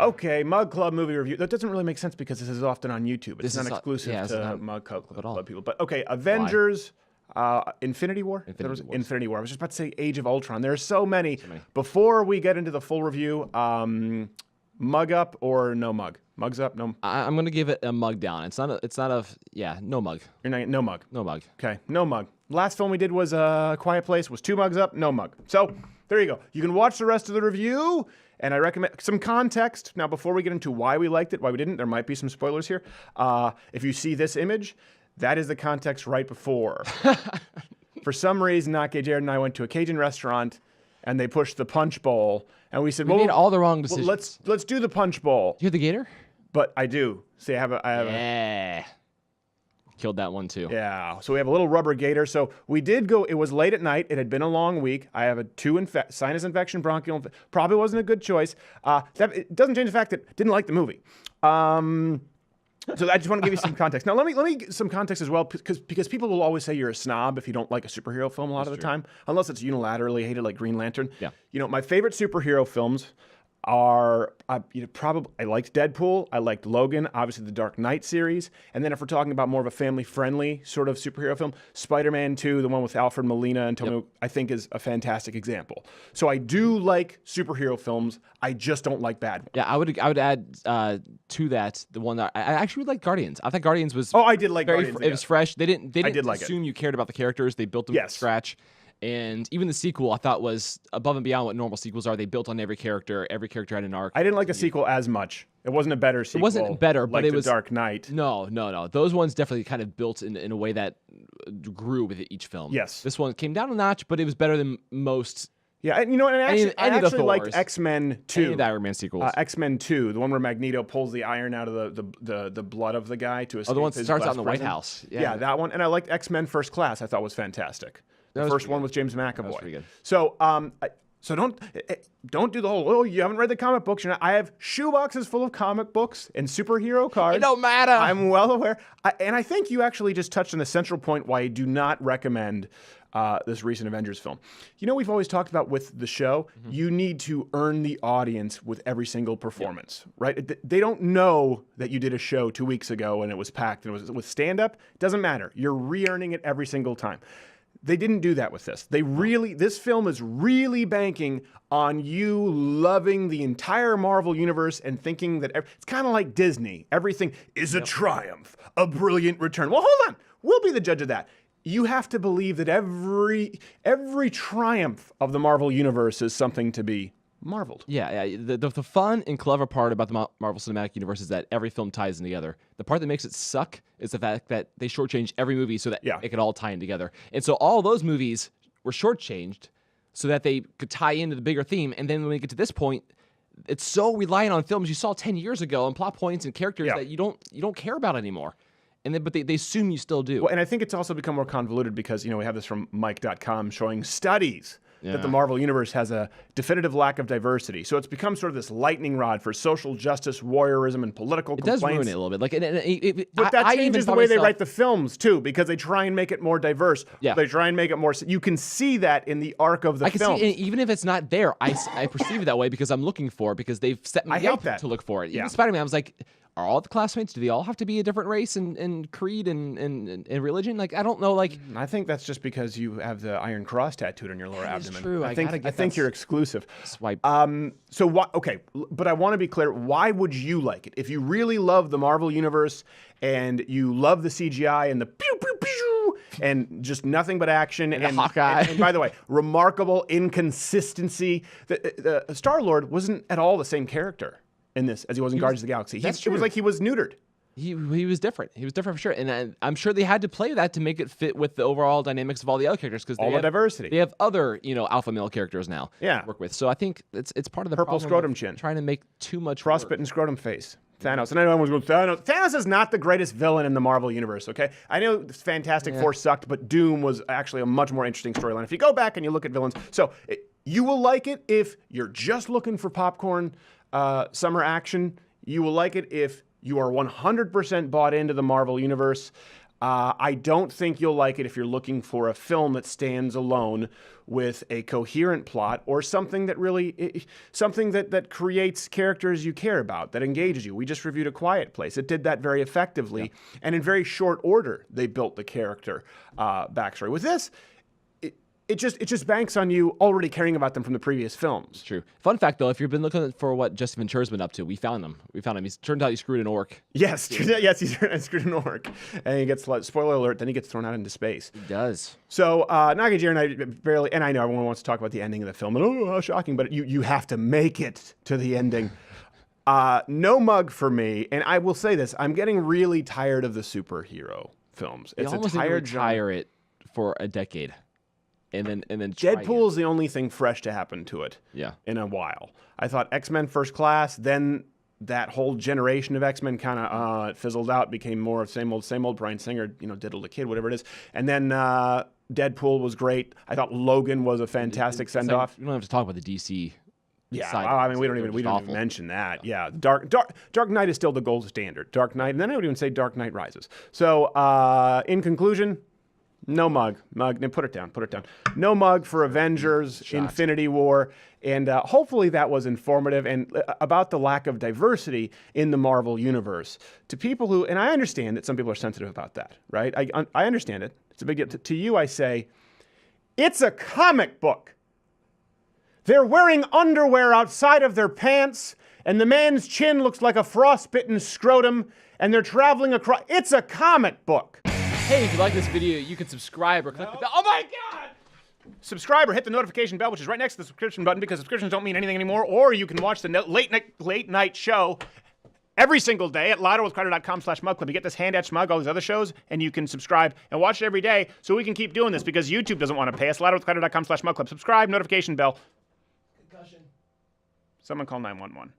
Okay, Mug Club movie review. That doesn't really make sense because this is often on YouTube. It's not exclusive to Mug Club at all. people. But okay, Avengers, Infinity War? Infinity War. I was just about to say Age of Ultron. There are so many. Before we get into the full review, mug up or no mug? Mugs up, no. I'm gonna give it a mug down. It's not a no mug. You're not no mug. No mug. Okay, no mug. Last film we did was Quiet Place. Was 2 mugs up, no mug. So there you go. You can watch the rest of the review, and I recommend some context. Now, before we get into why we liked it, why we didn't, there might be some spoilers here. If you see this image, that is the context right before. For some reason, not gay Jared and I went to a Cajun restaurant, and they pushed the punch bowl, and we said, we made all the wrong decisions. Well, let's do the punch bowl. You have the gator? But I do. See, I have a killed that one too. Yeah. So we have a little rubber gator. So we did go. It was late at night. It had been a long week. I have a sinus infection, bronchial. Probably wasn't a good choice. It doesn't change the fact that I didn't like the movie. So I just want to give you some context. Now, let me give some context as well, because people will always say you're a snob if you don't like a superhero film a lot of the time, unless it's unilaterally hated like Green Lantern. Yeah. You know, my favorite superhero films are probably I liked Deadpool, I liked Logan, obviously the Dark Knight series, and then if we're talking about more of a family-friendly sort of superhero film, Spider-Man 2, the one with Alfred Molina and Tony, I think is a fantastic example. So I do like superhero films, I just don't like bad ones. Yeah, I would add to that the one that I actually would like Guardians. I thought Guardians was I did like Guardians. It was fresh. They didn't like assume you cared about the characters. They built them from scratch. And even the sequel, I thought, was above and beyond what normal sequels are. They built on every character. Every character had an arc. I didn't like the sequel as much. It wasn't a better sequel. It wasn't better, but it was Dark Knight. No. Those ones definitely kind of built in a way that grew with each film. Yes. This one came down a notch, but it was better than most. Yeah, and you know what? I actually liked X-Men 2. Any of the Iron Man sequels. X-Men 2, the one where Magneto pulls the iron out of the blood of the guy to escape. The one that starts out in the prison. White House. Yeah, that one. And I liked X-Men First Class. I thought was fantastic. The first one with James McAvoy. That was pretty good. So, don't do the whole, you haven't read the comic books. I have shoeboxes full of comic books and superhero cards. It don't matter. I'm well aware. And I think you actually just touched on the central point why I do not recommend this recent Avengers film. You know, we've always talked about with the show, you need to earn the audience with every single performance, right? They don't know that you did a show 2 weeks ago and it was packed and it was with stand-up. It doesn't matter. You're re-earning it every single time. They didn't do that with this. This film is really banking on you loving the entire Marvel universe and thinking that it's kind of like Disney. Everything is a triumph, a brilliant return. Well, hold on. We'll be the judge of that. You have to believe that every triumph of the Marvel universe is something to be marveled. Yeah. The fun and clever part about the Marvel Cinematic Universe is that every film ties in together. The part that makes it suck is the fact that they shortchanged every movie so that it could all tie in together. And so all those movies were shortchanged so that they could tie into the bigger theme. And then when we get to this point, it's so reliant on films you saw 10 years ago and plot points and characters that you don't care about anymore. And then, but they assume you still do. Well, and I think it's also become more convoluted because, we have this from Mike.com showing studies that the Marvel Universe has a definitive lack of diversity. So it's become sort of this lightning rod for social justice, warriorism, and political complaints. It does ruin it a little bit. But that changes the way they write the films, too, because they try and make it more diverse. Yeah. They try and make it more... You can see that in the arc of the film. See, even if it's not there, I perceive it that way because I'm looking for it, because they've set me up to look for it. Even Spider-Man, I was like... Are all the classmates, do they all have to be a different race and creed and religion? Like, I don't know, like... I think that's just because you have the Iron Cross tattooed on your lower abdomen. True. I think you're exclusive. Swipe. Okay, but I want to be clear. Why would you like it? If you really love the Marvel Universe and you love the CGI and the pew, pew, pew, and just nothing but action. And Hawkeye. And by the way, remarkable inconsistency. The Star-Lord wasn't at all the same character in this as he was in Guardians of the Galaxy. It was like he was neutered. He was different. He was different for sure. And I'm sure they had to play that to make it fit with the overall dynamics of all the other characters. Because all the diversity. They have other, alpha male characters now to work with. So I think it's part of the purple scrotum chin. Trying to make too much frostbitten scrotum face. Thanos. And I know everyone's going, Thanos. Thanos is not the greatest villain in the Marvel Universe, okay? I know Fantastic Four sucked, but Doom was actually a much more interesting storyline. If you go back and you look at villains. So you will like it if you're just looking for popcorn summer action. You will like it if you are 100% bought into the Marvel Universe. I don't think you'll like it if you're looking for a film that stands alone with a coherent plot or something that really, something that creates characters you care about, that engages you. We just reviewed A Quiet Place. It did that very effectively, and in very short order, they built the character backstory. With this, it just banks on you already caring about them from the previous films. True. Fun fact, though, if you've been looking for what Jesse Ventura's been up to, we found him. Turns out he screwed an orc. Yes, yes, he's screwed an orc. And he gets, spoiler alert, then he gets thrown out into space. He does. So, Nagajira and I barely, and I know everyone wants to talk about the ending of the film, and oh, how shocking, but you have to make it to the ending. No mug for me, and I will say this, I'm getting really tired of the superhero films. It's almost a tired retire it for a decade. And then Deadpool is the only thing fresh to happen to it in a while. I thought X-Men First Class, then that whole generation of X-Men kind of it fizzled out, became more of same old. Bryan Singer, diddled a kid, whatever it is. And then Deadpool was great. I thought Logan was a fantastic send-off. You don't have to talk about the DC. Yeah, I mean, we don't even mention that. Yeah, Dark Knight is still the gold standard. Dark Knight, and then I would even say Dark Knight Rises. So, in conclusion, no mug. Put it down. No mug for Avengers, Infinity War, and hopefully that was informative and about the lack of diversity in the Marvel universe. To people who, and I understand that some people are sensitive about that, right? I understand it. It's a big deal. To you, I say, it's a comic book. They're wearing underwear outside of their pants, and the man's chin looks like a frostbitten scrotum, and they're traveling across. It's a comic book. Hey, if you like this video, you can subscribe or click the bell. Oh my God! Subscribe or hit the notification bell, which is right next to the subscription button, because subscriptions don't mean anything anymore. Or you can watch the late night show every single day at louderwithcrowder.com/mugclub. You get this hand-etched mug, all these other shows, and you can subscribe and watch it every day so we can keep doing this, because YouTube doesn't want to pay us. louderwithcrowder.com/mugclub. Subscribe, notification bell. Concussion. Someone call 911.